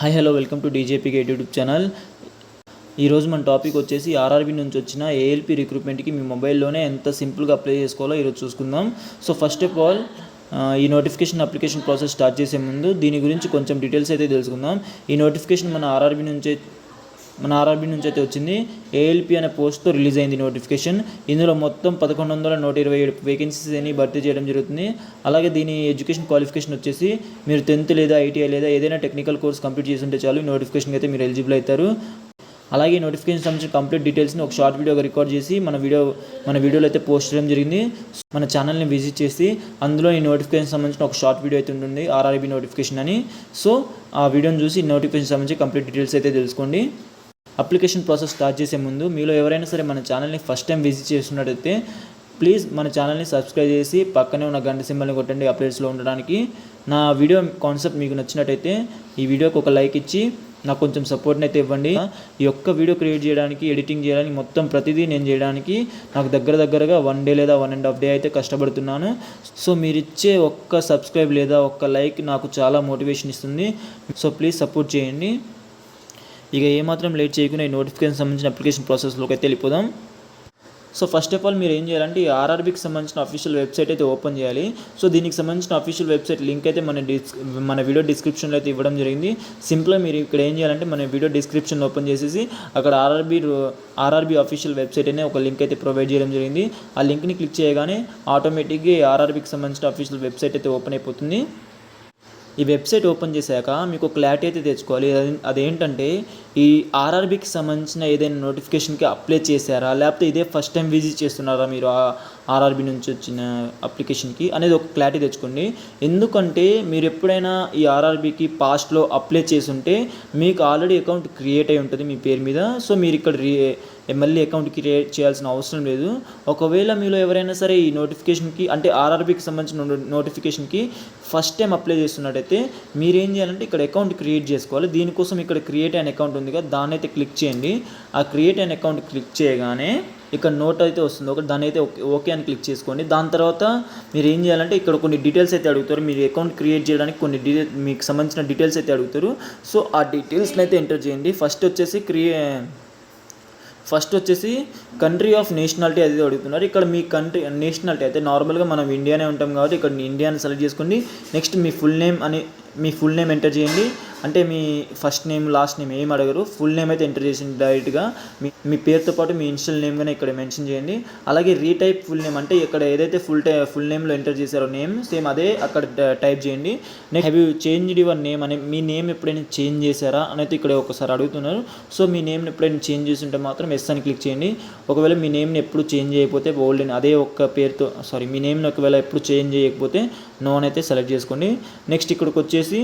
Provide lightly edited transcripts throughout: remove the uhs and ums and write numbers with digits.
Hi hello welcome to DGP guide YouTube channel. ఈరోజు మన topic వచ్చేసి ఆర్ఆర్బీ నుంచి వచ్చిన ఏఎల్పీ రిక్రూట్మెంట్కి మీ మొబైల్లోనే ఎంత సింపుల్గా అప్లై చేసుకోవాలో ఈరోజు చూసుకుందాం. సో ఫస్ట్ ఆఫ్ ఆల్ ఈ నోటిఫికేషన్ అప్లికేషన్ ప్రాసెస్ స్టార్ట్ చేసే ముందు దీని గురించి కొంచెం డీటెయిల్స్ అయితే తెలుసుకుందాం. ఈ నోటిఫికేషన్ మన ఆర్ఆర్బీ నుంచి అయితే వచ్చింది. ఏఎల్పీ అనే పోస్ట్తో రిలీజ్ అయింది నోటిఫికేషన్. ఇందులో మొత్తం 1127 వేకెన్సీస్ అని భర్తీ చేయడం జరుగుతుంది. అలాగే దీని ఎడ్యుకేషన్ క్వాలిఫికేషన్ వచ్చేసి మీరు 10th లేదా ఐటీఐ లేదా ఏదైనా టెక్నికల్ కోర్స్ కంప్లీట్ చేసి ఉంటే చాలు ఈ నోటిఫికేషన్కి అయితే మీరు ఎలిజిబుల్ అవుతారు. అలాగే నోటిఫికేషన్ సంబంధించిన కంప్లీట్ డీటెయిల్స్ని ఒక షార్ట్ వీడియోగా రికార్డ్ చేసి మన వీడియోలో అయితే పోస్ట్ చేయడం జరిగింది. మన ఛానల్ని విజిట్ చేసి అందులో ఈ నోటిఫికేషన్ సంబంధించిన ఒక షార్ట్ వీడియో అయితే ఉంటుంది, ఆర్ఆర్బీ నోటిఫికేషన్ అని. సో ఆ వీడియోని చూసి నోటిఫికేషన్ సంబంధించి కంప్లీట్ డీటెయిల్స్ అయితే తెలుసుకోండి. అప్లికేషన్ ప్రాసెస్ స్టార్ట్ చేసే ముందు మీలో ఎవరైనా సరే మన ఛానల్ని ఫస్ట్ టైం విజిట్ చేస్తున్నట్టయితే ప్లీజ్ మన ఛానల్ని సబ్స్క్రైబ్ చేసి పక్కనే ఉన్న గంట సింబల్ని కొట్టండి అప్డేట్స్లో ఉండడానికి. నా వీడియో కాన్సెప్ట్ మీకు నచ్చినట్టయితే ఈ వీడియోకి ఒక లైక్ ఇచ్చి నాకు కొంచెం సపోర్ట్ని అయితే ఇవ్వండి. ఈ ఒక్క వీడియో క్రియేట్ చేయడానికి, ఎడిటింగ్ చేయడానికి, మొత్తం ప్రతిదీ నేను చేయడానికి నాకు దగ్గరగా 1 day లేదా 1.5 day అయితే కష్టపడుతున్నాను. సో మీరు ఇచ్చే ఒక్క సబ్స్క్రైబ్ లేదా ఒక్క లైక్ నాకు చాలా మోటివేషన్ ఇస్తుంది. సో ప్లీజ్ సపోర్ట్ చేయండి. ఇక ఏమాత్రం లేట్ చేయకుండా ఈ నోటిఫికేషన్ సంబంధించిన అప్లికేషన్ ప్రాసెస్లోకి అయితే వెళ్ళిపోదాం. సో ఫస్ట్ ఆఫ్ ఆల్ మీరు ఏం చేయాలంటే ఈ ఆర్ఆర్బీకి సంబంధించిన అఫీషియల్ వెబ్సైట్ అయితే ఓపెన్ చేయాలి. సో దీనికి సంబంధించిన అఫీషియల్ వెబ్సైట్ లింక్ అయితే మన వీడియో డిస్క్రిప్షన్లో అయితే ఇవ్వడం జరిగింది. సింపుల్గా మీరు ఇక్కడ ఏం చేయాలంటే మన వీడియో డిస్క్రిప్షన్ ఓపెన్ చేసేసి అక్కడ ఆర్ఆర్బీ అఫీషియల్ వెబ్సైట్ అనే ఒక లింక్ అయితే ప్రొవైడ్ చేయడం జరిగింది. ఆ లింక్ని క్లిక్ చేయగానే ఆటోమేటిక్గా ఆర్ఆర్బీకి సంబంధించిన అఫీషియల్ వెబ్సైట్ అయితే ఓపెన్ అయిపోతుంది. ఈ వెబ్సైట్ ఓపెన్ చేశాక మీకు క్లారిటీ అయితే తెచ్చుకోవాలి. అదేంటంటే ఈ ఆర్ఆర్బీకి సంబంధించిన ఏదైనా నోటిఫికేషన్కి అప్లై చేశారా, లేకపోతే ఇదే ఫస్ట్ టైం విజిట్ చేస్తున్నారా మీరు ఆర్ఆర్బీ నుంచి వచ్చిన అప్లికేషన్కి అనేది ఒక క్లారిటీ తెచ్చుకోండి. ఎందుకంటే మీరు ఎప్పుడైనా ఈ ఆర్ఆర్బీకి పాస్ట్లో అప్లై చేసి ఉంటే మీకు ఆల్రెడీ అకౌంట్ క్రియేట్ అయి ఉంటుంది మీ పేరు మీద. సో మీరు ఇక్కడ మళ్ళీ అకౌంట్ క్రియేట్ చేయాల్సిన అవసరం లేదు. ఒకవేళ మీలో ఎవరైనా సరే ఈ నోటిఫికేషన్కి అంటే ఆర్ఆర్బీకి సంబంధించిన నోటిఫికేషన్కి ఫస్ట్ టైం అప్లై చేస్తున్నట్టయితే మీరు ఏం చేయాలంటే ఇక్కడ అకౌంట్ క్రియేట్ చేసుకోవాలి. దీనికోసం ఇక్కడ క్రియేట్ అయిన అకౌంట్ ఉంది కదా, దాన్ని అయితే క్లిక్ చేయండి. ఆ క్రియేట్ అయిన అకౌంట్ క్లిక్ చేయగానే ఇక్కడ నోట్ అయితే వస్తుంది ఒకటి, దాన్ని అయితే ఓకే అని క్లిక్ చేసుకోండి. దాని తర్వాత మీరు ఏం చేయాలంటే ఇక్కడ కొన్ని డీటెయిల్స్ అయితే అడుగుతారు. మీరు అకౌంట్ క్రియేట్ చేయడానికి కొన్ని మీకు సంబంధించిన డీటెయిల్స్ అయితే అడుగుతారు. సో ఆ డీటెయిల్స్ని అయితే ఎంటర్ చేయండి. ఫస్ట్ వచ్చేసి కంట్రీ ఆఫ్ నేషనాలిటీ అది అడుగుతున్నారు. ఇక్కడ మీ కంట్రీ నేషనాలిటీ అయితే నార్మల్గా మనం ఇండియానే ఉంటాం కాబట్టి ఇక్కడ ఇండియాని సెలెక్ట్ చేసుకోండి. నెక్స్ట్ మీ ఫుల్ నేమ్ ఎంటర్ చేయండి. అంటే మీ ఫస్ట్ నేమ్ లాస్ట్ నేమ్ ఏం అడగరు, ఫుల్ నేమ్ అయితే ఎంటర్ చేసి డైరెక్ట్గా మీ పేరుతో పాటు మీ ఇనిషియల్ నేమ్ కానీ ఇక్కడ మెన్షన్ చేయండి. అలాగే రీటైప్ ఫుల్ నేమ్ అంటే ఇక్కడ ఏదైతే ఫుల్ నేమ్లో ఎంటర్ చేశారో నేమ్ సేమ్ అదే అక్కడ టైప్ చేయండి. Next have you changed your name అని మీ నేమ్ ఎప్పుడైనా చేంజ్ చేశారా అనేది ఇక్కడ ఒకసారి అడుగుతున్నారు. సో మీ నేమ్ని ఎప్పుడైనా చేంజ్ చేసి ఉంటే మాత్రం ఎస్ అని క్లిక్ చేయండి. ఒకవేళ మీ నేమ్ని ఎప్పుడు చేంజ్ చేయకపోతే ఓల్డ్ అదే ఒక్క పేరుతో మీ నేమ్ని ఒకవేళ ఎప్పుడు చేంజ్ చేయకపోతే నో అని అయితే సెలెక్ట్ చేసుకోండి. నెక్స్ట్ ఇక్కడికి వచ్చేసి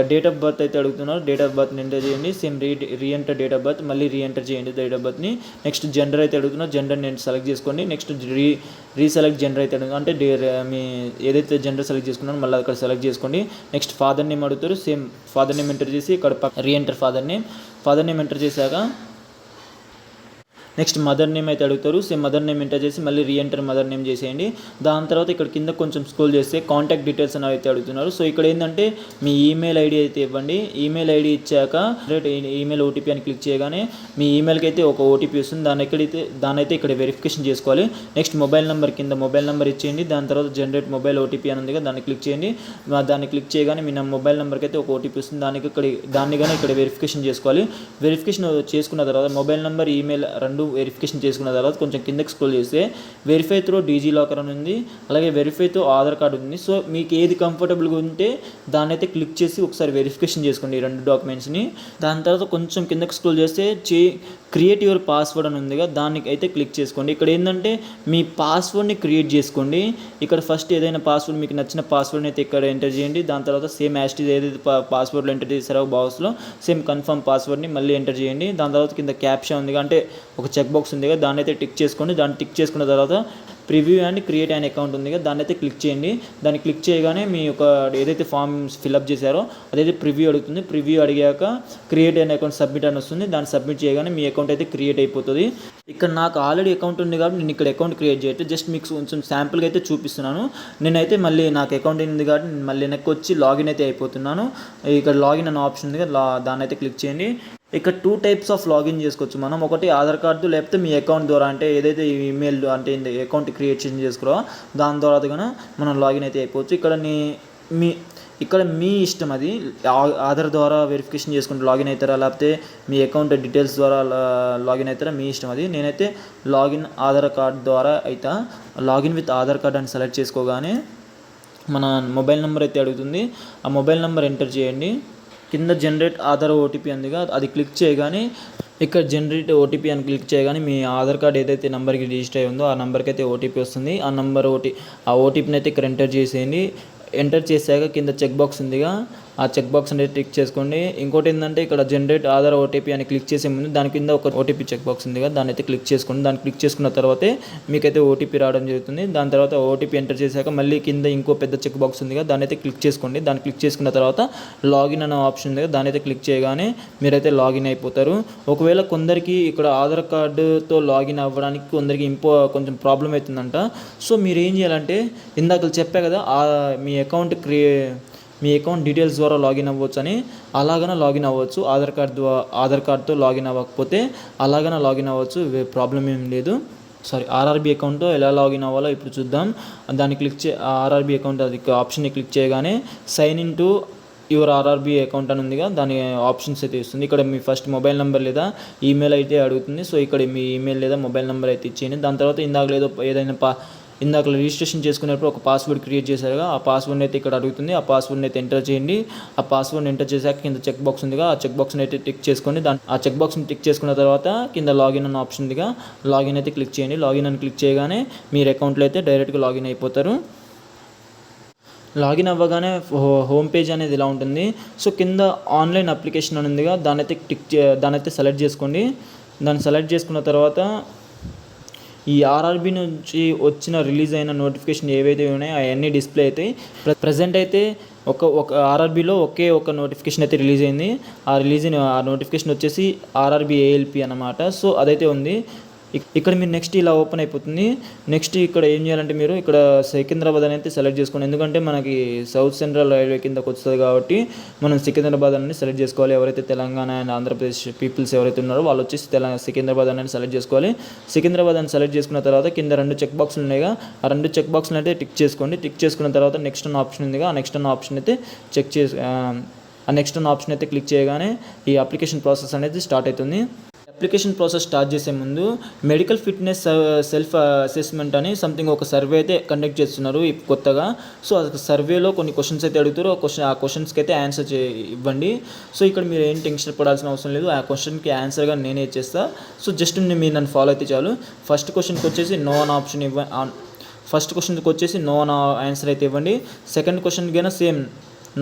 డేట్ ఆఫ్ బర్త్ అయితే అడుగుతున్నారు. డేట్ ఆఫ్ బర్త్ని ఎంటర్ చేయండి. Same re-enter date of birth, మళ్ళీ రీఎంటర్ చేయండి డేట్ ఆఫ్ బర్త్ని. నెక్స్ట్ జెండర్ అయితే అడుగుతున్నారు, జెండర్ని సెలెక్ట్ చేసుకోండి. నెక్స్ట్ రీసెలెక్ట్ జెండర్ అయితే అడుగుతున్నారు, అంటే మీ ఏదైతే జెండర్ సెలెక్ట్ చేసుకున్నారో మళ్ళీ అక్కడ సెలెక్ట్ చేసుకోండి. నెక్స్ట్ ఫాదర్ నేమ్ అడుగుతారు. సేమ్ ఫాదర్ నేమ్ ఎంటర్ చేసి ఇక్కడ రీఎంటర్ ఫాదర్ నేమ్ ఎంటర్ చేశాక నెక్స్ట్ మదర్ నేమ్ అయితే అడుగుతారు. సేమ్ మదర్ నేమ్ ఎంటర్ చేసి మళ్ళీ రీఎంటర్ మదర్ నేమ్ చేసేయండి. దాని తర్వాత ఇక్కడ కింద కొంచెం స్క్రోల్ చేస్తే కాంటాక్ట్ డీటెయిల్స్ అనేవి అయితే అడుగుతున్నారు. సో ఇక్కడ ఏంటంటే మీ ఈమెయిల్ ఐడి అయితే ఇవ్వండి. ఈమెయిల్ ఐడి ఇచ్చాక ఈమెయిల్ ఓటీపీ అని క్లిక్ చేయగానే మీ ఈమెయిల్కి అయితే ఒక ఓటీపీ వస్తుంది. దాన్ని అయితే ఇక్కడ వెరిఫికేషన్ చేసుకోవాలి. నెక్స్ట్ మొబైల్ నెంబర్ కింద మొబైల్ నెంబర్ ఇచ్చేయండి. దాని తర్వాత జనరేట్ మొబైల్ ఓటీపీ అని ఉంది కదా, దాన్ని క్లిక్ చేయండి. దాన్ని క్లిక్ చేయగానే మీ మొబైల్ నెంబర్కి అయితే ఒక ఓటీపీ వస్తుంది. దాన్ని కానీ ఇక్కడ వెరిఫికేషన్ చేసుకోవాలి. వెరిఫికేషన్ చేసుకున్న తర్వాత మొబైల్ నెంబర్ ఈమెయిల్ రెండు వెరిఫికేషన్ చేసుకున్న తర్వాత కొంచెం కిందకి స్క్రోల్ చేస్తే వెరిఫై త్రూ డీజీ లాకర్ అని ఉంది, అలాగే వెరిఫై త్రూ ఆధార్ కార్డు ఉంది. సో మీకు ఏది కంఫర్టబుల్గా ఉంటే దాన్ని అయితే క్లిక్ చేసి ఒకసారి వెరిఫికేషన్ చేసుకోండి ఈ రెండు డాక్యుమెంట్స్ని. దాని తర్వాత కొంచెం కిందకి స్క్రోల్ చేస్తే క్రియేట్ యువర్ పాస్వర్డ్ అని ఉందిగా, దానికి అయితే క్లిక్ చేసుకోండి. ఇక్కడ ఏంటంటే మీ పాస్వర్డ్ని క్రియేట్ చేసుకోండి. ఇక్కడ ఫస్ట్ ఏదైనా పాస్వర్డ్ మీకు నచ్చిన పాస్వర్డ్ని అయితే ఇక్కడ ఎంటర్ చేయండి. దాని తర్వాత సేమ్ యాస్టీజ్ ఏదైతే పాస్వర్డ్లో ఎంటర్ చేశారో బాక్స్లో సేమ్ కన్ఫర్మ్ పాస్వర్డ్ని మళ్ళీ ఎంటర్ చేయండి. దాని తర్వాత కింద క్యాప్షన్ ఉంది అంటే ఒక చెక్ బాక్స్ ఉంది కదా, దాన్ని అయితే టిక్ చేసుకోండి. దాన్ని టిక్ చేసుకున్న తర్వాత ప్రివ్యూ అండ్ క్రియేట్ అనే అకౌంట్ ఉంది కదా, దాన్ని అయితే క్లిక్ చేయండి. దాన్ని క్లిక్ చేయగానే మీ యొక్క ఏదైతే ఫామ్ ఫిల్అప్ చేశారో అదైతే ప్రివ్యూ అడుగుతుంది. ప్రివ్యూ అడిగాక క్రియేట్ అనే అకౌంట్ సబ్మిట్ అని వస్తుంది. దాన్ని సబ్మిట్ చేయగానే మీ అకౌంట్ అయితే క్రియేట్ అయిపోతుంది. ఇక్కడ నాకు ఆల్రెడీ అకౌంట్ ఉంది కాబట్టి నేను ఇక్కడ అకౌంట్ క్రియేట్ చేయట్లేదు, జస్ట్ మీకు కొంచెం శాంపుల్గా అయితే చూపిస్తున్నాను. నేనైతే మళ్ళీ నాకు అకౌంట్ ఉంది కాబట్టి నేను మళ్ళీ వెనక్కి వచ్చి లాగిన్ అయితే అయిపోతున్నాను. ఇక్కడ లాగిన్ అనే ఆప్షన్ ఉంది కదా, దాన్ని అయితే క్లిక్ చేయండి. ఇక్కడ 2 టైప్స్ ఆఫ్ లాగిన్ చేసుకోవచ్చు మనం. ఒకటి ఆధార్ కార్డు, లేకపోతే మీ అకౌంట్ ద్వారా, అంటే ఏదైతే ఈమెయిల్ అంటే అకౌంట్ క్రియేట్ చేసుకురో దాని ద్వారా కానీ మనం లాగిన్ అయితే అయిపోవచ్చు. ఇక్కడ మీ ఇష్టం, అది ఆధార్ ద్వారా వెరిఫికేషన్ చేసుకుంటే లాగిన్ అవుతారా, లేకపోతే మీ అకౌంట్ డీటెయిల్స్ ద్వారా లాగిన్ అవుతారా, మీ ఇష్టం అది. నేనైతే లాగిన్ ఆధార్ కార్డ్ ద్వారా అయితే లాగిన్ విత్ ఆధార్ కార్డ్ అని సెలెక్ట్ చేసుకోగానే మన మొబైల్ నెంబర్ అయితే అడుగుతుంది. ఆ మొబైల్ నెంబర్ ఎంటర్ చేయండి. కింద జనరేట్ ఆధార్ ఓటీపీ అందుగా అది క్లిక్ చేయగానే ఇక్కడ జనరేట్ ఓటీపీ అని క్లిక్ చేయగానే మీ ఆధార్ కార్డ్ ఏదైతే నెంబర్కి రిజిస్టర్ అయ్యి ఉందో ఆ నెంబర్కి అయితే ఓటీపీ వస్తుంది. ఆ ఓటీపీని అయితే ఇక్కడ ఎంటర్ చేసేయండి. ఎంటర్ చేశాక కింద చెక్ బాక్స్ ఉందిగా, ఆ చెక్ బాక్స్ అనేది టిక్ చేసుకోండి. ఇంకోటి ఏంటంటే ఇక్కడ జనరేట్ ఆధార్ ఓటీపీ అని క్లిక్ చేసే ముందు దాని కింద ఒక ఓటీపీ చెక్ బాక్స్ ఉందిగా, దాన్ని అయితే క్లిక్ చేసుకోండి. దాన్ని క్లిక్ చేసుకున్న తర్వాతే మీకైతే ఓటీపీ రావడం జరుగుతుంది. దాని తర్వాత ఓటీపీ ఎంటర్ చేశాక మళ్ళీ కింద ఇంకో పెద్ద చెక్ బాక్స్ ఉందిగా, దాన్ని అయితే క్లిక్ చేసుకోండి. దాన్ని క్లిక్ చేసుకున్న తర్వాత లాగిన్ అనే ఆప్షన్ ఉందిగా, దాన్ని అయితే క్లిక్ చేయగానే మీరైతే లాగిన్ అయిపోతారు. ఒకవేళ కొందరికి ఇక్కడ ఆధార్ కార్డుతో లాగిన్ అవ్వడానికి కొందరికి కొంచెం ప్రాబ్లం అవుతుందంట. సో మీరు ఏం చేయాలంటే, ఇందాక చెప్పా కదా మీ అకౌంట్ డీటెయిల్స్ ద్వారా లాగిన్ అవ్వచ్చు అని, అలాగనే లాగిన్ అవ్వచ్చు. ఆధార్ కార్డ్తో లాగిన్ అవ్వకపోతే అలాగనే లాగిన్ అవ్వచ్చు, ప్రాబ్లం ఏం లేదు. ఆర్ఆర్బీ అకౌంట్తో ఎలా లాగిన్ అవ్వాలో ఇప్పుడు చూద్దాం. దాన్ని ఆర్ఆర్బీ అకౌంట్ అది ఆప్షన్ని క్లిక్ చేయగానే sign in to your RRB account అని ఉందిగా, దాని ఆప్షన్స్ అయితే ఇస్తుంది. ఇక్కడ మీ ఫస్ట్ మొబైల్ నెంబర్ లేదా ఈమెయిల్ అయితే అడుగుతుంది. సో ఇక్కడ మీ ఈమెయిల్ లేదా మొబైల్ నెంబర్ అయితే ఇచ్చేయండి. దాని తర్వాత ఇందాక రిజిస్ట్రేషన్ చేసుకునేటప్పుడు ఒక పాస్వర్డ్ క్రియేట్ చేశారుగా, ఆ పాస్వర్డ్ని అయితే ఇక్కడ అడుగుతుంది. ఆ పాస్వర్డ్ని అయితే ఎంటర్ చేయండి. ఆ పాస్వర్డ్ని ఎంటర్ చేశాక కింద చెక్ బాక్స్ ఉందిగా, ఆ చెక్ బాక్స్ని అయితే టిక్ చేసుకోండి. ఆ చెక్ బాక్స్ని టిక్ చేసుకున్న తర్వాత కింద లాగిన్ అన్న ఆప్షన్ ఉందిగా, లాగిన్ అయితే క్లిక్ చేయండి. లాగిన్ అని క్లిక్ చేయగానే మీరు అకౌంట్లో అయితే డైరెక్ట్గా లాగిన్ అయిపోతారు. లాగిన్ అవ్వగానే హోమ్ పేజ్ అనేది ఇలా ఉంటుంది. సో కింద ఆన్లైన్ అప్లికేషన్ అని ఉందిగా, దాన్ని అయితే సెలెక్ట్ చేసుకోండి. దాన్ని సెలెక్ట్ చేసుకున్న తర్వాత ఈ ఆర్ఆర్బీ నుంచి రిలీజ్ అయిన నోటిఫికేషన్ ఏవైతే ఉన్నాయో అవన్నీ డిస్ప్లే అవుతాయి. ప్రజెంట్ అయితే ఒక ఆర్ఆర్బీలో ఒక నోటిఫికేషన్ అయితే రిలీజ్ అయింది. ఆ నోటిఫికేషన్ వచ్చేసి ఆర్ఆర్బీ ఏఎల్పి అన్నమాట. సో అదైతే ఉంది. ఇక్కడ మీరు నెక్స్ట్ ఇలా ఓపెన్ అయిపోతుంది. నెక్స్ట్ ఇక్కడ ఏం చేయాలంటే, మీరు ఇక్కడ సికింద్రాబాద్ అనేది సెలెక్ట్ చేసుకోండి. ఎందుకంటే మనకి సౌత్ సెంట్రల్ రైల్వే కిందకి వస్తుంది కాబట్టి మనం సికింద్రాబాద్ అనేది సెలెక్ట్ చేసుకోవాలి. ఎవరైతే తెలంగాణ అండ్ ఆంధ్రప్రదేశ్ పీపుల్స్ ఎవరైతే ఉన్నారో వాళ్ళు వచ్చేసి సికింద్రాబాద్ అనేది సెలెక్ట్ చేసుకోవాలి. సికింద్రాబాద్ అని సెలెక్ట్ చేసుకున్న తర్వాత కింద 2 చెక్ బాక్స్లు ఉన్నాయిగా, ఆ 2 చెక్ బాక్స్లు అయితే టిక్ చేసుకోండి. టిక్ చేసుకున్న తర్వాత నెక్స్ట్ అన్న ఆప్షన్ ఉందిగా, ఆ నెక్స్ట్ అన్న ఆప్షన్ అయితే నెక్స్ట్ అన్న ఆప్షన్ అయితే క్లిక్ చేయగానే ఈ అప్లికేషన్ ప్రాసెస్ అనేది స్టార్ట్ అవుతుంది. అప్లికేషన్ ప్రాసెస్ స్టార్ట్ చేసే ముందు మెడికల్ ఫిట్నెస్ సెల్ఫ్ అసెస్మెంట్ అని సంథింగ్ ఒక సర్వే అయితే కండక్ట్ చేస్తున్నారు కొత్తగా. సో ఆ సర్వేలో కొన్ని క్వశ్చన్స్ అయితే అడుగుతారు. ఆ క్వశ్చన్స్కి అయితే ఆన్సర్ ఇవ్వండి. సో ఇక్కడ మీరు ఏం టెన్షన్ పడాల్సిన అవసరం లేదు, ఆ క్వశ్చన్కి ఆన్సర్గా నేనే ఇచ్చేస్తాను. సో జస్ట్ మీరు నన్ను ఫాలో అయితే చాలు. ఫస్ట్ క్వశ్చన్కి వచ్చేసి no an option no an answer అయితే ఇవ్వండి. సెకండ్ క్వశ్చన్కి అయినా సేమ్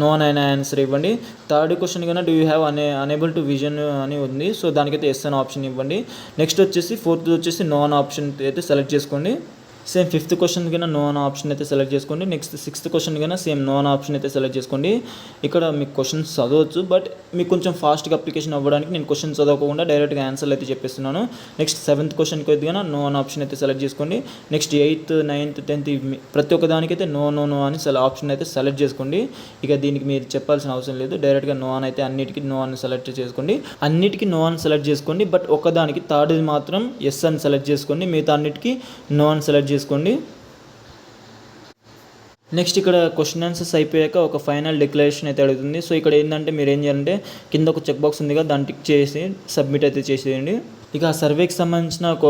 నో అని ఆన్సర్ ఇవ్వండి. థర్డ్ క్వశ్చన్ కన్నా do you have unable to vision అని ఉంది. సో దానికైతే ఎస్ అనే ఆప్షన్ ఇవ్వండి. నెక్స్ట్ వచ్చేసి ఫోర్త్ వచ్చేసి నో అనే ఆప్షన్ అయితే సెలెక్ట్ చేసుకోండి. సేమ్ ఫిఫ్త్ క్వశ్చన్ కన్నా నో అనే ఆప్షన్ అయితే సెలెక్ట్ చేసుకోండి. నెక్స్ట్ సిక్స్త్ క్వశ్చన్ కన్నా సేమ్ నో అనే ఆప్షన్ అయితే సెలెక్ట్ చేసుకోండి. ఇక్కడ మీకు క్వశ్చన్స్ చదవచ్చు, బట్ మీకు కొంచెం ఫాస్ట్గా అప్లికేషన్ అవ్వడానికి నేను క్వశ్చన్ చదవకుండా డైరెక్ట్గా ఆన్సర్లు అయితే చెప్పేస్తున్నాను. నెక్స్ట్ 7th క్వశ్చన్కి అయితే కన్నా నో అనే ఆప్షన్ అయితే సెలెక్ట్ చేసుకోండి. నెక్స్ట్ 8th 9th 10th ప్రతి ఒక్క దానికైతే నో అని ఆప్షన్ అయితే సెలెక్ట్ చేసుకోండి. ఇక దీనికి మీరు చెప్పాల్సిన అవసరం లేదు, డైరెక్ట్గా నో అని అయితే అన్నిటికీ నో అని సెలెక్ట్ చేసుకోండి. అన్నిటికీ నో అని సెలెక్ట్ చేసుకోండి, బట్ ఒకదానికి థర్డ్ మాత్రం ఎస్ అని సెలెక్ట్ చేసుకోండి. మిగతా అన్నిటికీ నో అని సెలెక్ట్ చేసుకోండి. నెక్స్ట్ ఇక్కడ క్వశ్చన్ ఆన్సర్స్ అయిపోయాక ఒక ఫైనల్ డిక్లరేషన్ అయితే అడుగుతుంది. సో ఇక్కడ ఏంటంటే మీరు ఏం చేయాలంటే కింద ఒక చెక్ బాక్స్ ఉంది కదా, దాన్ని టిక్ చేసి సబ్మిట్ అయితే చేసేయండి. ఇక ఆ సర్వేకి సంబంధించిన ఒక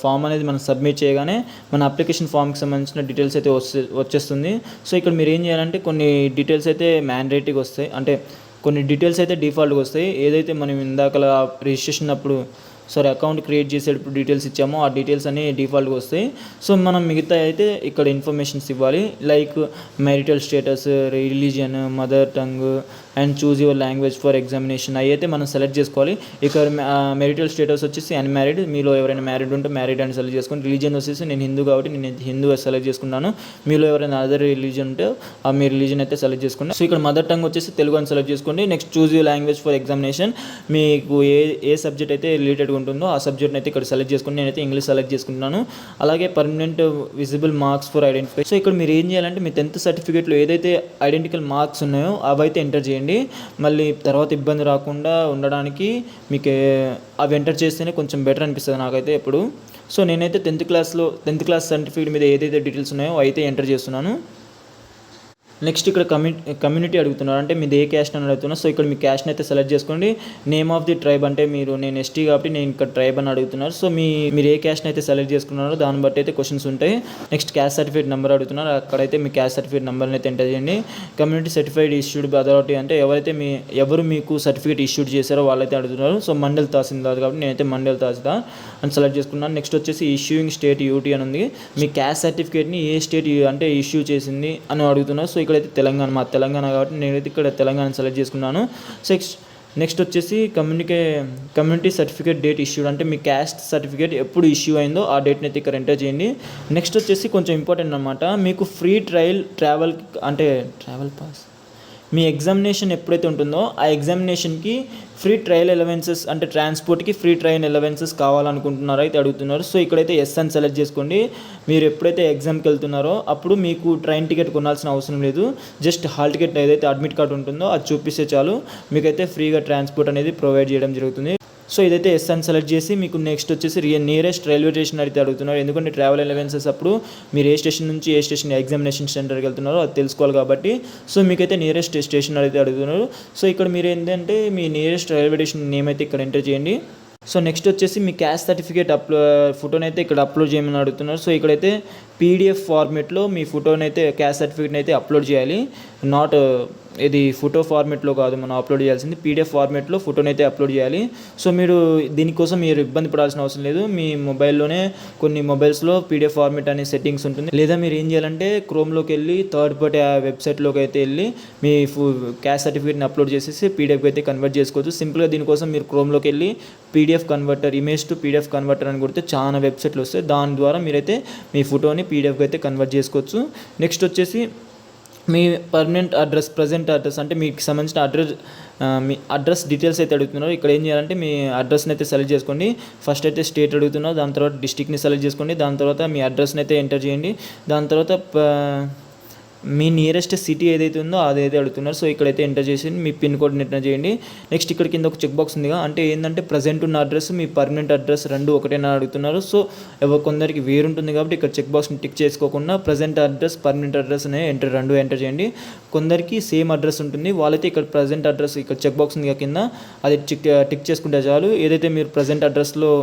ఫామ్ అనేది మనం సబ్మిట్ చేయగానే మన అప్లికేషన్ ఫామ్కి సంబంధించిన డీటెయిల్స్ అయితే వచ్చేస్తుంది. సో ఇక్కడ మీరు ఏం చేయాలంటే కొన్ని డీటెయిల్స్ అయితే మ్యాండేటరీగా వస్తాయి, అంటే కొన్ని డీటెయిల్స్ అయితే డిఫాల్ట్గా వస్తాయి. ఏదైతే మనం ఇందాక రిజిస్ట్రేషన్ అప్పుడు అకౌంట్ క్రియేట్ చేసేటప్పుడు డీటెయిల్స్ ఇచ్చామో ఆ డీటెయిల్స్ అన్నీ డిఫాల్ట్గా వస్తాయి. సో మనం మిగతా అయితే ఇక్కడ ఇన్ఫర్మేషన్స్ ఇవ్వాలి, like marital status, religion, mother tongue, and choose your language for examination అయితే మనం సెలెక్ట్ చేసుకోవాలి. ఇక్కడ మెరిటల్ స్టేటస్ వచ్చేసి అన్మ్యారీడ్, మీలో ఎవరైనా మ్యారీడ్ ఉంటే మ్యారీడ్ అని సెలెక్ట్ చేసుకోండి. రిలీజియన్ వచ్చేసి నేను హిందూ కాబట్టి నేను హిందూ సెలెక్ట్ చేసుకున్నాను. మీలో ఎవరైనా అదర్ రిలీజియన్ ఉంటే మీ రిలీజియన్ అయితే సెలెక్ట్ చేసుకోండి. సో ఇక్కడ మదర్ టంగ్ వచ్చేసి తెలుగు అని సెలెక్ట్ చేసుకోండి. Next choose your language for examination, మీకు ఏ సబ్జెక్ట్ అయితే రిలేటెడ్గా ఉంటుందో ఆ సబ్జెక్ట్ని అయితే ఇక్కడ సెలెక్ట్ చేసుకోండి. నేనైతే ఇంగ్లీష్ సెలెక్ట్ చేసుకుంటున్నాను. అలాగే permanent visible marks for identify. So ఇక్కడ మీరు ఏం చేయాలంటే మీ 10th సర్టిఫికేట్లో ఏదైతే ఐడెంటికల్ మార్క్స్ ఉన్నాయో అవైతే ఎంటర్ చేయండి. మళ్ళీ తర్వాత ఇబ్బంది రాకుండా ఉండడానికి మీకు అవి ఎంటర్ చేస్తేనే కొంచెం బెటర్ అనిపిస్తుంది నాకైతే ఎప్పుడు. సో నేనైతే 10th క్లాస్ సర్టిఫికేట్ మీద ఏదైతే డీటెయిల్స్ ఉన్నాయో అయితే ఎంటర్ చేస్తున్నాను. నెక్స్ట్ ఇక్కడ కమ్యూనిటీ అడుగుతున్నారు, అంటే మీది ఏ క్యాస్ట్ అని అడుగుతున్నారు. సో ఇక్కడ మీ క్యాస్ట్ని అయితే సెలెక్ట్ చేసుకోండి. నేమ్ ఆఫ్ ది ట్రైబ్, అంటే నేను ఎస్టీ కాబట్టి నేను ఇక్కడ ట్రైబ్ అని అడుగుతున్నారు. సో మీరు ఏ క్యాస్ట్ని అయితే సెలెక్ట్ చేసుకున్నారో దాన్ని బట్టి అయితే క్వశ్చన్స్ ఉంటాయి. నెక్స్ట్ క్యాస్ట్ సర్టిఫికేట్ నెంబర్ అడుగుతున్నారు, అక్కడైతే మీ క్యాస్ట్ సర్టిఫికేట్ నెంబర్ని అయితే ఎంటర్ చేయండి. Community certified issued by authority, అంటే ఎవరు మీకు సర్టిఫికేట్ ఇష్యూడ్ చేశారో వాళ్ళైతే అడుగుతున్నారు. సో మండల్ తహసీల్దార్ కాబట్టి నేనైతే మండల్ తహసీల్దార్ అని సెలెక్ట్ చేసుకున్నాను. నెక్స్ట్ వచ్చేసి ఇష్యూయింగ్ స్టేట్ యూటీ అని ఉంది. మీ క్యాస్ట్ సర్టిఫికేట్ని ఏ స్టేట్ అంటే ఇష్యూ చేసింది అని అడుగుతున్నారు. సో ఇక్కడైతే మా తెలంగాణ కాబట్టి నేనైతే ఇక్కడ తెలంగాణ సెలెక్ట్ చేసుకున్నాను. నెక్స్ట్ వచ్చేసి కమ్యూనిటీ సర్టిఫికేట్ డేట్ ఇష్యూడ్, అంటే మీ క్యాస్ట్ సర్టిఫికేట్ ఎప్పుడు ఇష్యూ అయిందో ఆ డేట్ని అయితే ఇక్కడ ఎంటర్ చేయండి. నెక్స్ట్ వచ్చేసి కొంచెం ఇంపార్టెంట్ అనమాట, మీకు ఫ్రీ ట్రావెల్ పాస్, మీ ఎగ్జామినేషన్ ఎప్పుడైతే ఉంటుందో ఆ ఎగ్జామినేషన్కి ఫ్రీ ట్రయల్ అలవెన్సెస్, అంటే ట్రాన్స్పోర్ట్కి ఫ్రీ ట్రయల్ అలవెన్సెస్ కావాలనుకుంటున్నారో అయితే అడుగుతున్నారు. సో ఇక్కడైతే ఎస్ అని సెలెక్ట్ చేసుకోండి. మీరు ఎప్పుడైతే ఎగ్జామ్కి వెళ్తున్నారో అప్పుడు మీకు ట్రైన్ టికెట్ కొనాల్సిన అవసరం లేదు. జస్ట్ హాల్ టికెట్ ఏదైతే అడ్మిట్ కార్డు ఉంటుందో అది చూపిస్తే చాలు, మీకైతే ఫ్రీగా ట్రాన్స్పోర్ట్ అనేది ప్రొవైడ్ చేయడం జరుగుతుంది. సో ఇదైతే ఎస్ అని సెలెక్ట్ చేసి మీకు నెక్స్ట్ వచ్చేసి నియరెస్ట్ రైల్వే స్టేషన్ అయితే అడుగుతున్నారు. ఎందుకంటే ట్రావెల్ అలవెన్సెస్ అప్పుడు మీరు ఏ స్టేషన్ నుంచి ఏ స్టేషన్ ఎగ్జామినేషన్ సెంటర్కి వెళ్తున్నారో అది తెలుసుకోవాలి కాబట్టి. సో మీకైతే నియరెస్ట్ స్టేషన్ అయితే అడుగుతున్నారు. సో ఇక్కడ మీరు ఏంటంటే మీ నియరెస్ట్ రైల్వే స్టేషన్ నేమ్ అయితే ఇక్కడ ఎంటర్ చేయండి. సో నెక్స్ట్ వచ్చేసి మీ క్యాస్ట్ సర్టిఫికేట్ ఫోటోని అయితే ఇక్కడ అప్లోడ్ చేయమని అడుగుతున్నారు. సో ఇక్కడైతే పీడిఎఫ్ ఫార్మేట్లో మీ ఫోటోని అయితే క్యాస్ట్ సర్టిఫికేట్ని అయితే అప్లోడ్ చేయాలి. నాట్ ఇది ఫోటో ఫార్మేట్లో కాదు మనం అప్లోడ్ చేయాల్సింది, పీడిఎఫ్ ఫార్మేట్లో ఫోటోని అయితే అప్లోడ్ చేయాలి. సో దీనికోసం మీరు ఇబ్బంది పడాల్సిన అవసరం లేదు. మీ మొబైల్లోనే కొన్ని మొబైల్స్లో పీడిఎఫ్ ఫార్మేట్ అనే సెట్టింగ్స్ ఉంటుంది. లేదా మీరు ఏం చేయాలంటే క్రోమ్లోకి వెళ్ళి థర్డ్ పార్టీ వెబ్సైట్లోకి అయితే వెళ్ళి మీ క్యాస్ట్ సర్టిఫికేట్ని అప్లోడ్ చేసేసి పీడిఎఫ్ అయితే కన్వర్ట్ చేసుకోవచ్చు. సింపుల్గా దీనికోసం మీరు క్రోమ్లోకి వెళ్ళి PDF converter, image to PDF converter అని కొడితే చాలా వెబ్సైట్లు వస్తాయి. దాని ద్వారా మీరైతే మీ ఫోటోని పీడిఎఫ్కి అయితే కన్వర్ట్ చేసుకోవచ్చు. నెక్స్ట్ వచ్చేసి మీ పర్మనెంట్ అడ్రస్, ప్రజెంట్ అడ్రస్, అంటే మీకు సంబంధించిన మీ అడ్రస్ డీటెయిల్స్ అయితే అడుగుతున్నారు. ఇక్కడ ఏం చేయాలంటే మీ అడ్రస్ని అయితే సెలెక్ట్ చేసుకోండి. ఫస్ట్ అయితే స్టేట్ అడుగుతున్నారు, దాని తర్వాత డిస్ట్రిక్ట్ని సెలెక్ట్ చేసుకోండి, దాని తర్వాత మీ అడ్రస్ని అయితే ఎంటర్ చేయండి, దాని తర్వాత మీ నియరెస్ట్ సిటీ ఏదైతే ఉందో అదైతే అడుగుతున్నారు. సో ఇక్కడైతే ఎంటర్ చేసి మీ పిన్ కోడ్ని ఎంటర్ చేయండి. నెక్స్ట్ ఇక్కడ కింద ఒక చెక్ బాక్స్ ఉందిగా, అంటే ఏంటంటే ప్రజెంట్ ఉన్న అడ్రస్ మీ పర్మనెంట్ అడ్రస్ రెండు ఒకటేనా అడుగుతున్నారు. సో కొందరికి వేరుంటుంది కాబట్టి ఇక్కడ చెక్ బాక్స్ని టిక్ చేసుకోకుండా ప్రజెంట్ అడ్రస్, పర్మనెంట్ అడ్రస్ అనే రెండు ఎంటర్ చేయండి. కొందరికి సేమ్ అడ్రస్ ఉంటుంది, వాళ్ళైతే ఇక్కడ ప్రజెంట్ అడ్రస్ ఇక్కడ చెక్ బాక్స్ ఉంది కింద అది టిక్ చేసుకుంటే చాలు. ఏదైతే మీరు ప్రజెంట్ అడ్రస్లో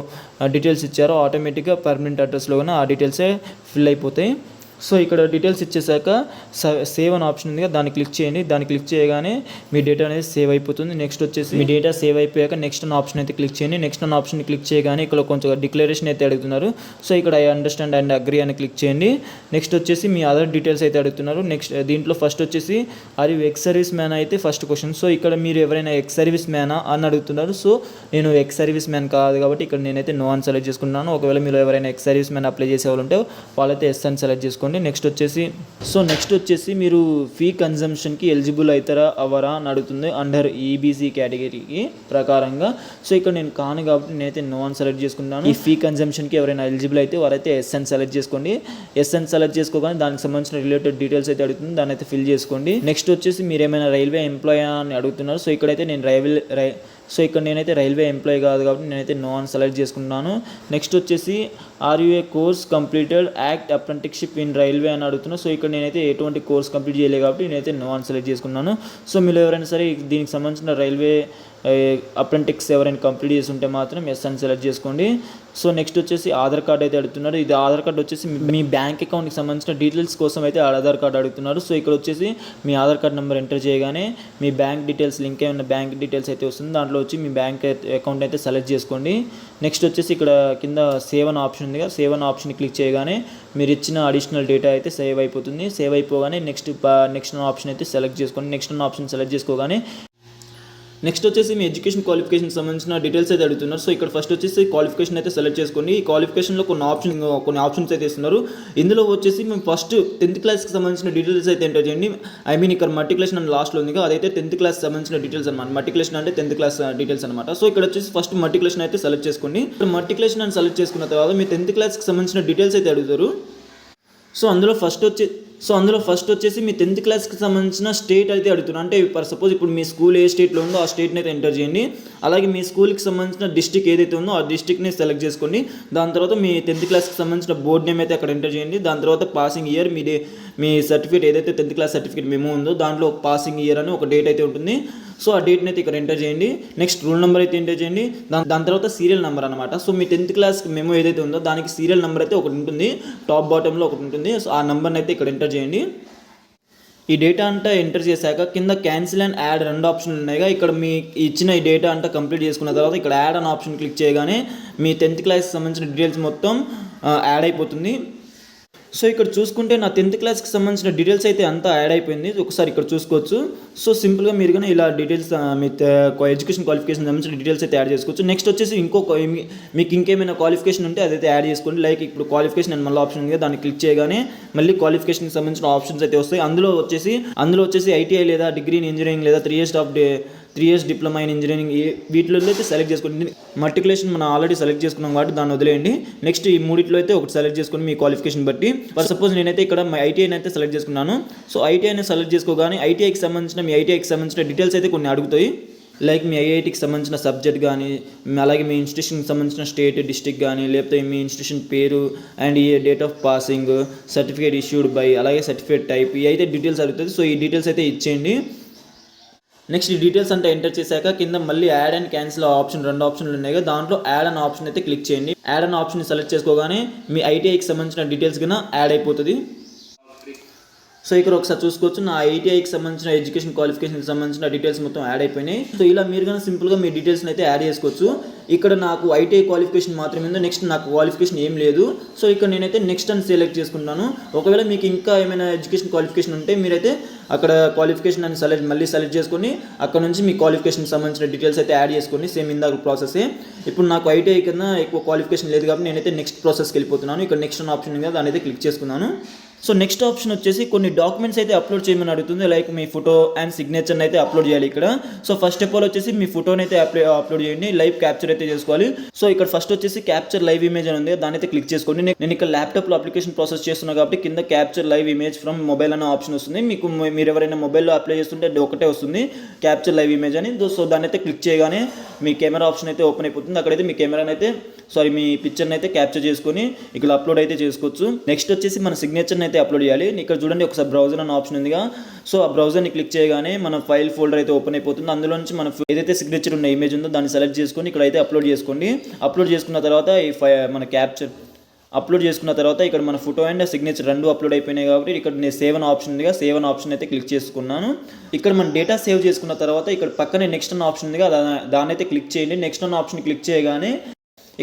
డీటెయిల్స్ ఇచ్చారో ఆటోమేటిక్గా పర్మనెంట్ అడ్రస్లో కూడా ఆ డీటెయిల్సే ఫిల్ అయిపోతాయి. సో ఇక్కడ డీటెయిల్స్ ఇచ్చేసాక సేవ్ అనే ఆప్షన్ ఉంది కదా, దాన్ని క్లిక్ చేయండి. దాన్ని క్లిక్ చేయగానే మీ డేటా అనేది సేవ్ అయిపోతుంది. నెక్స్ట్ వచ్చేసి మీ డేటా సేవ్ అయిపోయాక నెక్స్ట్ అనే ఆప్షన్ అయితే క్లిక్ చేయండి. నెక్స్ట్ అనే ఆప్షన్ క్లిక్ చేయగానే ఇక్కడ కొంచెం డిక్లరేషన్ అయితే అడుగుతున్నారు. సో ఇక్కడ ఐ అండర్స్టాండ్ అండ్ అగ్రీ అని క్లిక్ చేయండి. నెక్స్ట్ వచ్చేసి మీ అదర్ డీటెయిల్స్ అయితే అడుగుతున్నారు. నెక్స్ట్ దీంట్లో ఫస్ట్ వచ్చేసి are you ex service man అయితే ఫస్ట్ క్వశ్చన్. సో ఇక్కడ మీరు ఎవరైనా ఎక్స్ సర్వీస్ మ్యానా అని అడుగుతున్నారు. సో నేను ఎక్స్ సర్వీస్ మ్యాన్ కాదు కాబట్టి ఇక్కడ నేనైతే నో అని సెలెక్ట్ చేసుకున్నాను. ఒకవేళ మీరు ఎవరైనా ఎక్స్ సర్వీస్ మ్యాన్ అప్లై చేసే వాళ్ళు ఉంటే వాళ్ళైతే ఎస్ అని సెలెక్ట్ చేసుకోండి. నెక్స్ట్ వచ్చేసి మీరు ఫీ కన్జంప్షన్కి ఎలిజిబుల్ అవుతారా అవరా అని అడుగుతుంది అండర్ ఈబీసీ కేటగిరీకి ప్రకారంగా. సో ఇక్కడ నేను కాను కాబట్టి నేనైతే నో అని సెలెక్ట్ చేసుకున్నాను. ఈ ఫీ కన్జంప్షన్కి ఎవరైనా ఎలిజిబుల్ అయితే వారైతే ఎస్ అని సెలెక్ట్ చేసుకోండి. ఎస్ అని సెలెక్ట్ చేసుకోగానే దానికి సంబంధించిన రిలేటెడ్ డీటెయిల్స్ అయితే అడుగుతుంది, దాన్ని అయితే ఫిల్ చేసుకోండి. నెక్స్ట్ వచ్చేసి మీరు ఏమైనా రైల్వే ఎంప్లాయీ అని అడుగుతున్నారు. సో ఇక్కడైతే నేనైతే రైల్వే ఎంప్లాయీ కాదు కాబట్టి నేనైతే నో అని సెలెక్ట్ చేసుకున్నాను. నెక్స్ట్ వచ్చేసి are you a course completed act apprenticeship in railway అని అడుగుతున్నాను. సో ఇక్కడ నేనైతే ఎటువంటి కోర్స్ కంప్లీట్ చేయలేదు కాబట్టి నేనైతే నో అని సెలెక్ట్ చేసుకున్నాను. సో మీరు ఎవరైనా సరే దీనికి సంబంధించిన రైల్వే అప్రెంటిక్స్ ఎవరైనా కంప్లీట్ చేసి ఉంటే మాత్రం ఎస్ అని సెలెక్ట్ చేసుకోండి. సో నెక్స్ట్ వచ్చేసి ఆధార్ కార్డ్ అయితే అడుగుతున్నారు. ఇది ఆధార్ కార్డ్ వచ్చేసి మీ బ్యాంక్ అకౌంట్కి సంబంధించిన డీటెయిల్స్ కోసం అయితే ఆధార్ కార్డ్ అడుగుతున్నారు. సో ఇక్కడ వచ్చేసి మీ ఆధార్ కార్డ్ నెంబర్ ఎంటర్ చేయగానే మీ బ్యాంక్ డీటెయిల్స్ లింక్ అయి ఉన్న బ్యాంక్ డీటెయిల్స్ అయితే వస్తుంది. దాంట్లో వచ్చి మీ బ్యాంక్ అకౌంట్ అయితే సెలెక్ట్ చేసుకోండి. నెక్స్ట్ వచ్చేసి ఇక్కడ కింద సేవ్ అనే ఆప్షన్ ఉంది కదా, సేవ్ అనే ఆప్షన్ క్లిక్ చేయగానే మీరు ఇచ్చిన అడిషనల్ డేటా అయితే సేవ్ అయిపోతుంది. సేవ్ అయిపోగానే నెక్స్ట్ ఆప్షన్ అయితే సెలెక్ట్ చేసుకోండి. నెక్స్ట్ ఆప్షన్ సెలెక్ట్ చేసుకోగానే నెక్స్ట్ వచ్చేసి మీ ఎడ్యుకేషన్ క్వాలిఫికేషన్ సంబంధించిన డీటెయిల్స్ అయితే అడుగుతున్నారు. సో ఇక్కడ ఫస్ట్ వచ్చేసి క్వాలిఫికేషన్ అయితే సెలెక్ట్ చేసుకోండి. ఈ క్వాలిఫికేషన్లో కొన్ని ఆప్షన్స్ అయితే ఇస్తున్నారు. ఇందులో వచ్చేసి మేము ఫస్ట్ 10th క్లాస్కి సంబంధించిన డీటెయిల్స్ అయితే ఎంటర్ చేయండి. ఇక్కడ మల్టిక్యులేషన్ అని లాస్ట్లో ఉంది, అదైతే 10th క్లాస్ సంబంధించిన డీటెయిల్స్ అనమాట. మల్టిక్యులేషన్ అంటే 10th క్లాస్ డీటెయిల్స్ అనమాట. సో ఇక్కడ వచ్చేసి ఫస్ట్ మల్టిక్యులేషన్ అయితే సెలెక్ట్ చేసుకోండి. మల్టిక్యులేషన్ అని సెలెక్ట్ చేసుకున్న తర్వాత మీ 10th క్లాస్కి సంబంధించిన డీటెయిల్స్ అయితే అడుగుతారు. సో అందులో ఫస్ట్ వచ్చేసి మీ 10th క్లాస్కి సంబంధించిన స్టేట్ అయితే అడుగుతున్నారు. అంటే ఫర్ సపోజ్ ఇప్పుడు మీ స్కూల్ ఏ స్టేట్లో ఉందో ఆ స్టేట్ని అయితే ఎంటర్ చేయండి. అలాగే మీ స్కూల్కి సంబంధించిన డిస్ట్రిక్ట్ ఏదైతే ఉందో ఆ డిస్ట్రిక్ట్ని సెలెక్ట్ చేసుకోండి. దాని తర్వాత మీ 10th క్లాస్కి సంబంధించిన బోర్డ్ నేమ్ అయితే అక్కడ ఎంటర్ చేయండి. దాని తర్వాత పాసింగ్ ఇయర్, మీ సర్టిఫికేట్ ఏదైతే 10th క్లాస్ సర్టిఫికేట్ మెమో ఉందో దాంట్లో పాసింగ్ ఇయర్ అని ఒక డేట్ అయితే ఉంటుంది. సో ఆ డేట్ని అయితే ఇక్కడ ఎంటర్ చేయండి. నెక్స్ట్ రూల్ నెంబర్ అయితే ఎంటర్ చేయండి. దాని తర్వాత సీరియల్ నెంబర్ అనమాట. సో మీ 10th క్లాస్ మెమో ఏదైతే ఉందో దానికి సీరియల్ నెంబర్ అయితే ఒకటి ఉంటుంది, టాప్ బాటంలో ఒకటి ఉంటుంది. సో ఆ నెంబర్ని అయితే ఇక్కడ ఎంటర్ చేయండి. ఈ డేటా అంతా ఎంటర్ చేశాక కింద క్యాన్సిల్ అండ్ యాడ్ 2 ఆప్షన్లు ఉన్నాయిగా. ఇక్కడ మీ ఇచ్చిన ఈ డేటా అంతా కంప్లీట్ చేసుకున్న తర్వాత ఇక్కడ యాడ్ అనే ఆప్షన్ క్లిక్ చేయగానే మీ 10th క్లాస్కి సంబంధించిన డీటెయిల్స్ మొత్తం యాడ్ అయిపోతుంది. సో ఇక్కడ చూసుకుంటే నా 10th క్లాస్కి సంబంధించిన డీటెయిల్స్ అయితే అంతా యాడ్ అయిపోయింది. ఒకసారి ఇక్కడ చూసుకోవచ్చు. సో సింపుల్గా మీరు కానీ ఇలా డీటెయిల్స్ మీ ఎడ్యుకేషన్ క్వాలిఫికేషన్ సంబంధించిన డీటెయిల్స్ అయితే యాడ్ చేసుకోవచ్చు. నెక్స్ట్ వచ్చేసి మీకు ఇంకేమైనా క్వాలిఫికేషన్ ఉంటే అదైతే యాడ్ చేసుకోండి. లైక్ ఇప్పుడు క్వాలిఫికేషన్ అని మళ్ళీ ఆప్షన్ ఉంది, దాన్ని క్లిక్ చేయగానే మళ్ళీ క్వాలిఫికేషన్కి సంబంధించిన ఆప్షన్స్ అయితే వస్తాయి. అందులో వచ్చేసి ఐటీఐ లేదా డిగ్రీ ఇన్ ఇంజనీరింగ్ లేదా 3 years డిప్లొమా ఇన్ ఇంజనీరింగ్ వీటిలో అయితే సెలెక్ట్ చేసుకోండి. మల్టిక్యులేషన్ మనం ఆల్రెడీ సెలెక్ట్ చేసుకున్నాం కాబట్టి దాన్ని వదిలేయండి. నెక్స్ట్ ఈ మూడిట్లో అయితే ఒకటి సెలెక్ట్ చేసుకొని మీ క్వాలిఫికేషన్ బట్టి. ఫర్ సపోజ్ నేనైతే ఇక్కడ ఐటీఐని అయితే సెలెక్ట్ చేసుకున్నాను. సో ఐటీఐని సెలెక్ట్ చేసుకోగానే ఐటీఐకి సంబంధించిన డీటెయిల్స్ అయితే కొన్ని అడుగుతాయి. లైక్ మీ ఐఐటికి సంబంధించిన సబ్జెక్ట్ కానీ, అలాగే మీ ఇన్స్టిట్యూషన్కి సంబంధించిన స్టేట్, డిస్ట్రిక్ట్ కానీ, లేకపోతే మీ ఇన్స్టిట్యూషన్ పేరు అండ్ ఈ date of passing, certificate issued by, అలాగే సర్టిఫికేట్ టైప్, ఇవి అయితే డీటెయిల్స్ అడుగుతుంది. సో ఈ డీటెయిల్స్ అయితే ఇచ్చేయండి. నెక్స్ట్ ఈ డీటెయిల్స్ అంతా ఎంటర్ చేశాక కింద మళ్ళీ యాడ్ అండ్ క్యాన్సిల్ ఆప్షన్ 2 ఆప్షన్లు ఉన్నాయి కదా, దాంట్లో యాడ్ అనే ఆప్షన్ అయితే క్లిక్ చేయండి. యాడ్ అనే ఆప్షన్ సెలెక్ట్ చేసుకోగానే మీ ఐటీఐకి సంబంధించిన డీటెయిల్స్ కన్నా యాడ్ అయిపోతుంది. సో ఇక్కడ ఒకసారి చూసుకోవచ్చు, నా ఐటీఐకి సంబంధించిన ఎడ్యుకేషన్ క్వాలిఫికేషన్కి సంబంధించిన డీటెయిల్స్ మొత్తం యాడ్ అయిపోయినాయి. సో ఇలా మీరు కానీ సింపుల్గా మీ డీటెయిల్స్ని అయితే యాడ్ చేసుకోవచ్చు. ఇక్కడ నాకు ఐటీఐ క్వాలిఫికేషన్ మాత్రమే ఉంది, నెక్స్ట్ నాకు క్వాలిఫికేషన్ ఏం లేదు. సో ఇక్కడ నేనైతే నెక్స్ట్ అని సెలెక్ట్ చేసుకుంటాను. ఒకవేళ మీకు ఇంకా ఏమైనా ఎడ్యుకేషన్ క్వాలిఫికేషన్ ఉంటే మీరైతే అక్కడ క్వాలిఫికేషన్ అని మళ్ళీ సెలెక్ట్ చేసుకొని అక్కడ నుంచి మీ క్వాలిఫికేషన్కి సంబంధించిన డీటెయిల్స్ అయితే యాడ్ చేసుకోండి. సేమ్ ఇందాక ప్రాసెసే. ఇప్పుడు నాకు ఐటీఐ కన్నా ఎక్కువ క్వాలిఫికేషన్ లేదు కాబట్టి నేనైతే నెక్స్ట్ ప్రాసెస్కి వెళ్ళిపోతున్నాను. ఇక్కడ నెక్స్ట్ అనే ఆప్షన్ ఉంది, దాని అయితే క్లిక్ చేసుకున్నాను. సో నెక్స్ట్ ఆప్షన్ వచ్చేసి కొన్ని డాక్యుమెంట్స్ అయితే అప్లోడ్ చేయమని అడుగుతుంది. లైక్ మీ ఫోటో అండ్ సిగ్నేచర్ని అయితే అప్లోడ్ చేయాలి ఇక్కడ. సో ఫస్ట్ ఆఫ్ ఆల్ వచ్చేసి మీ ఫోటోని అయితే అప్లోడ్ చేయండి, లైవ్ క్యాప్చర్ అయితే చేసుకోవాలి. సో ఇక్కడ ఫస్ట్ వచ్చేసి క్యాప్చర్ లైవ్ ఇమేజ్ అని ఉంది, దాని అయితే క్లిక్ చేసుకోండి. నేను ఇక్కడ ల్యాప్టాప్లో అప్లికేషన్ ప్రాసెస్ చేస్తున్నాను కాబట్టి కింద capture live image from mobile అనే ఆప్షన్ వస్తుంది. మీరు ఎవరైనా మొబైల్లో అప్లై చేస్తుంటే ఒకటే వస్తుంది క్యాప్చర్ లైవ్ ఇమేజ్ అని. సో దాన్ని అయితే క్లిక్ చేయగానే మీ కెమెరా ఆప్షన్ అయితే ఓపెన్ అయిపోతుంది. అక్కడైతే మీ కెమెరాని అయితే మీ పిక్చర్ని అయితే క్యాప్చర్ చేసుకొని ఇక్కడ అప్లోడ్ అయితే చేసుకోవచ్చు. నెక్స్ట్ వచ్చేసి మన సిగ్నేచర్ని అయితే అప్లోడ్ చేయాలి. ఇక్కడ చూడండి ఒకసారి బ్రౌజర్ అనే ఆప్షన్ ఉందిగా. సో ఆ బ్రౌజర్ని క్లిక్ చేయగానే మన ఫైల్ ఫోల్డర్ అయితే ఓపెన్ అయిపోతుంది. అందులో నుంచి మన ఏదైతే సిగ్నేచర్ ఉన్న ఇమేజ్ ఉందో దాన్ని సెలెక్ట్ చేసుకొని ఇక్కడ అయితే అప్లోడ్ చేసుకోండి. అప్లోడ్ చేసుకున్న తర్వాత మన క్యాప్చర్ అప్లోడ్ చేసుకున్న తర్వాత ఇక్కడ మన ఫోటో అండ్ సిగ్నేచర్ 2 అప్లోడ్ అయిపోయినాయి కాబట్టి ఇక్కడ నేను సేవ్ అనే ఆప్షన్ ఉందిగా, సేవ్ అనే ఆప్షన్ అయితే క్లిక్ చేసుకున్నాను. ఇక్కడ మన డేటా సేవ్ చేసుకున్న తర్వాత ఇక్కడ పక్కనే నెక్స్ట్ అనే ఆప్షన్ ఉందిగా, దాన్ని అయితే క్లిక్ చేయండి. నెక్స్ట్ అనే ఆప్షన్ క్లిక్ చేయగానే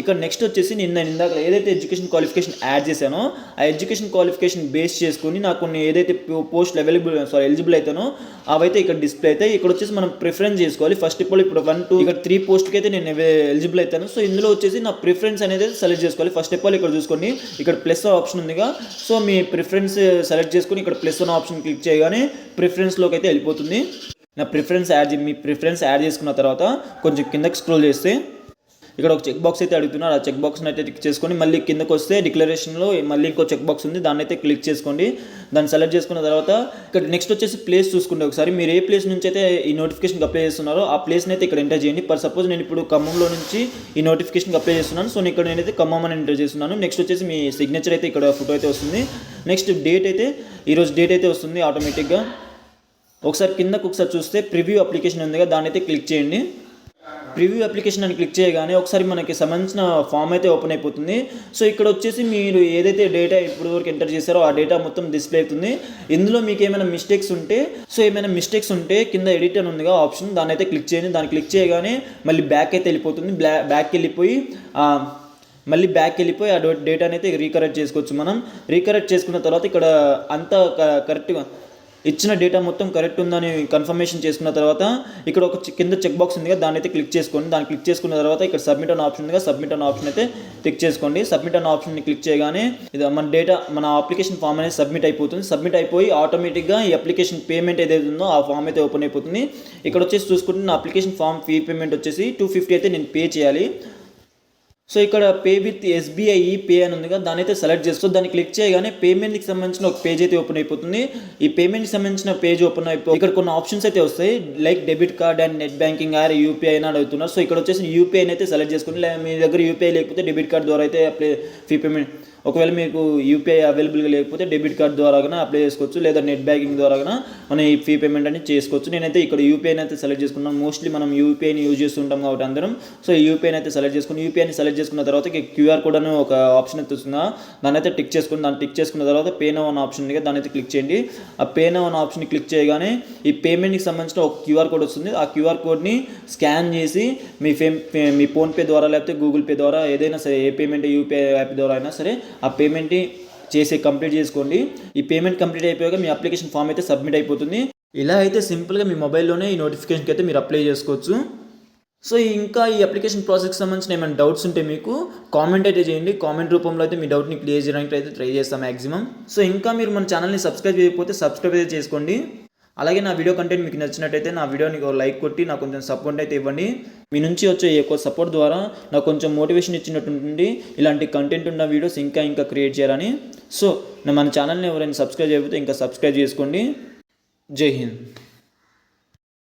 ఇక్కడ నెక్స్ట్ వచ్చేసి ఇందాక ఏదైతే ఎడ్యుకేషన్ క్వాలిఫికేషన్ యాడ్ చేశానో ఆ ఎడ్యుకేషన్ క్వాలిఫికేషన్ బేస్ చేసుకుని నాకు కొన్ని ఏదైతే పోస్టులు ఎలిజిబుల్ అవుతానో అవైతే ఇక్కడ డిస్ప్లే అయితే ఇక్కడ వచ్చేసి మనం ప్రిఫరెన్స్ చేసుకోవాలి. ఫస్ట్ ఆఫ్ ఆల్ ఇప్పుడు 1, 2 ఇక్కడ 3 పోస్ట్కి అయితే నేను ఎలిజిబుల్ అవుతాను. సో ఇందులో వచ్చేసి నా ప్రిఫరెన్స్ అనేది సెలెక్ట్ చేసుకోవాలి. ఫస్ట్ ఆఫ్ ఆల్ ఇక్కడ చూసుకోండి, ఇక్కడ ప్లస్ ఆప్షన్ ఉందిగా. సో మీ ప్రిఫరెన్స్ సెలెక్ట్ చేసుకుని ఇక్కడ ప్లస్ అనే ఆప్షన్ క్లిక్ చేయగానే ప్రిఫరెన్స్లోకి అయితే వెళ్ళిపోతుంది. నా మీ ప్రిఫరెన్స్ యాడ్ చేసుకున్న తర్వాత కొంచెం కిందకి స్క్రోల్ చేస్తే ఇక్కడ ఒక చెక్ బాక్స్ అయితే అడుగుతున్నారు. ఆ చెక్ బాక్స్ని అయితే క్లిక్ చేసుకొని మళ్ళీ కిందకు వస్తే డిక్లరేషన్లో మళ్ళీ ఇంకో చెక్ బాక్స్ ఉంది, దాన్ని అయితే క్లిక్ చేసుకోండి. దాన్ని సెలెక్ట్ చేసుకున్న తర్వాత ఇక్కడ నెక్స్ట్ వచ్చేసి ప్లేస్ చూసుకుంటే ఒకసారి మీరు ఏ ప్లేస్ నుంచి అయితే ఈ నోటిఫికేషన్కి అప్లై చేస్తున్నారో ఆ ప్లేస్ని అయితే ఇక్కడ ఎంటర్ చేయండి. ఫర్ సపోజ్ నేను ఇప్పుడు ఖమ్మంలో నుంచి ఈ నోటిఫికేషన్కి అప్లై చేస్తున్నాను. సో ఇక్కడ నేనైతే ఖమ్మం అని ఎంటర్ చేస్తున్నాను. నెక్స్ట్ వచ్చేసి మీ సిగ్నేచర్ అయితే ఇక్కడ ఫోటో అయితే వస్తుంది. నెక్స్ట్ డేట్ అయితే ఈరోజు డేట్ అయితే వస్తుంది ఆటోమేటిక్గా. ఒకసారి కిందకు ఒకసారి చూస్తే ప్రివ్యూ అప్లికేషన్ ఉందిగా, దాన్ని అయితే క్లిక్ చేయండి. ప్రివ్యూ అప్లికేషన్ అని క్లిక్ చేయగానే ఒకసారి మనకి సంబంధించిన ఫామ్ అయితే ఓపెన్ అయిపోతుంది. సో ఇక్కడ వచ్చేసి మీరు ఏదైతే డేటా ఇప్పటివరకు ఎంటర్ చేశారో ఆ డేటా మొత్తం డిస్ప్లే అవుతుంది. ఇందులో మీకు ఏమైనా మిస్టేక్స్ ఉంటే కింద ఎడిట్ అని ఉందిగా ఆప్షన్, దాన్ని అయితే క్లిక్ చేయండి. దాన్ని క్లిక్ చేయగానే మళ్ళీ బ్యాక్ అయితే వెళ్ళిపోతుంది. బ్యాక్ వెళ్ళిపోయి ఆ డేటాని అయితే రీకరెక్ట్ చేసుకోవచ్చు. మనం రీకరెక్ట్ చేసుకున్న తర్వాత ఇక్కడ అంతా కరెక్ట్గా ఇచ్చిన డేటా మొత్తం కరెక్ట్ ఉందని కన్ఫర్మేషన్ చేసుకున్న తర్వాత ఇక్కడ ఒక కింద చెక్ బాక్స్ ఉంది కదా, దాన్ని అయితే క్లిక్ చేసుకోండి. దాన్ని క్లిక్ చేసుకున్న తర్వాత ఇక్కడ సబ్మిట్ అనే ఆప్షన్ ఉంది కదా, సబ్మిట్ అనే ఆప్షన్ అయితే క్లిక్ చేసుకోండి. సబ్మిట్ అనే ఆప్షన్ని క్లిక్ చేయగానే ఇది మన అప్లికేషన్ ఫామ్ అనేది సబ్మిట్ అయిపోతుంది. సబ్మిట్ అయిపోయి ఆటోమేటిక్గా ఈ అప్లికేషన్ పేమెంట్ ఏదైతే ఉందో ఆ ఫామ్ అయితే ఓపెన్ అయిపోతుంది. ఇక్కడ వచ్చేసి చూసుకుంటే నా అప్లికేషన్ ఫామ్ ఫీ పేమెంట్ వచ్చేసి 250 అయితే నేను పే చేయాలి. సో ఇక్కడ పే విత్ SBI పే అని ఉంది కదా, దాని అయితే సెలెక్ట్ చేస్తూ దాన్ని క్లిక్ చేయగానే పేమెంట్కి సంబంధించిన ఒక పేజ్ అయితే ఓపెన్ అయిపోతుంది. ఈ పేమెంట్కి సంబంధించిన పేజ్ ఓపెన్ అయిపోయి ఇక్కడ కొన్ని ఆప్షన్స్ అయితే వస్తాయి, like debit card and net banking or UPI అని అడుగుతున్నారు. సో ఇక్కడ వచ్చేసి UPI అయితే సెలెక్ట్ చేసుకోండి. మీ దగ్గర UPI లేకపోతే డెబిట్ కార్డ్ ద్వారా అయితే ఫీ పేమెంట్, ఒకవేళ మీకు UPI అవైలబుల్గా లేకపోతే డెబిట్ కార్డ్ ద్వారా అప్లై చేసుకోవచ్చు, లేదా నెట్ బ్యాంకింగ్ ద్వారా మనం ఈ ఫీ పేమెంట్ అనేది చేసుకోవచ్చు. నేనైతే ఇక్కడ UPI అయితే సెలెక్ట్ చేసుకున్నాను. మోస్ట్లీ మనం UPIని యూజ్ చేస్తుంటాం కాబట్టి అందరం. సో UPIని అయితే సెలెక్ట్ చేసుకుని UPIని సెలెక్ట్ చేసుకున్న తర్వాత QR కోడ్ అని ఒక ఆప్షన్ అయితే వస్తుందా, దాన్ని అయితే టిక్ చేసుకుని దాన్ని టిక్ చేసుకున్న తర్వాత పే నౌ అనే ఆప్షన్ ఉంది, దాన్ని అయితే క్లిక్ చేయండి. ఆ పే నౌ అనే ఆప్షన్ని క్లిక్ చేయగానే ఈ పేమెంట్కి సంబంధించిన ఒక QR కోడ్ వస్తుంది. ఆ QR కోడ్ని స్కాన్ చేసి మీ ఫోన్పే ద్వారా లేకపోతే గూగుల్ పే ద్వారా ఏదైనా సరే, ఏ పేమెంట్ UPI యాప్ ద్వారా అయినా సరే ఆ పేమెంట్ని కంప్లీట్ చేసుకోండి. ఈ పేమెంట్ కంప్లీట్ అయిపోయాక మీ అప్లికేషన్ ఫామ్ అయితే సబ్మిట్ అయిపోతుంది. ఇలా అయితే సింపుల్గా మీ మొబైల్లోనే ఈ నోటిఫికేషన్కి అయితే మీరు అప్లై చేసుకోవచ్చు. సో ఇంకా ఈ అప్లికేషన్ ప్రాసెస్కి సంబంధించిన ఏమైనా డౌట్స్ ఉంటే మీకు కామెంట్ అయితే చేయండి. కామెంట్ రూపంలో అయితే మీ డౌట్ని క్లియర్ చేయడానికి అయితే ట్రై చేస్తాం మ్యాక్సిమం. సో ఇంకా మీరు మన ఛానల్ని సబ్స్క్రైబ్ చేయకపోతే సబ్స్క్రైబ్ అయితే చేసుకోండి. అలాగే నా వీడియో కంటెంట్ మీకు నచ్చినట్టయితే నా వీడియోని లైక్ కొట్టి నాకు కొంచెం సపోర్ట్ అయితే ఇవ్వండి. మీ నుంచి వచ్చే ఎక్కువ సపోర్ట్ ద్వారా నాకు కొంచెం మోటివేషన్ ఇచ్చినట్టు ఉంటుంది ఇలాంటి కంటెంట్ ఉన్న వీడియోస్ ఇంకా క్రియేట్ చేయాలని. సో మన ఛానల్ని ఎవరైనా సబ్స్క్రైబ్ చేయకపోతే ఇంకా సబ్స్క్రైబ్ చేసుకోండి. జై హింద్.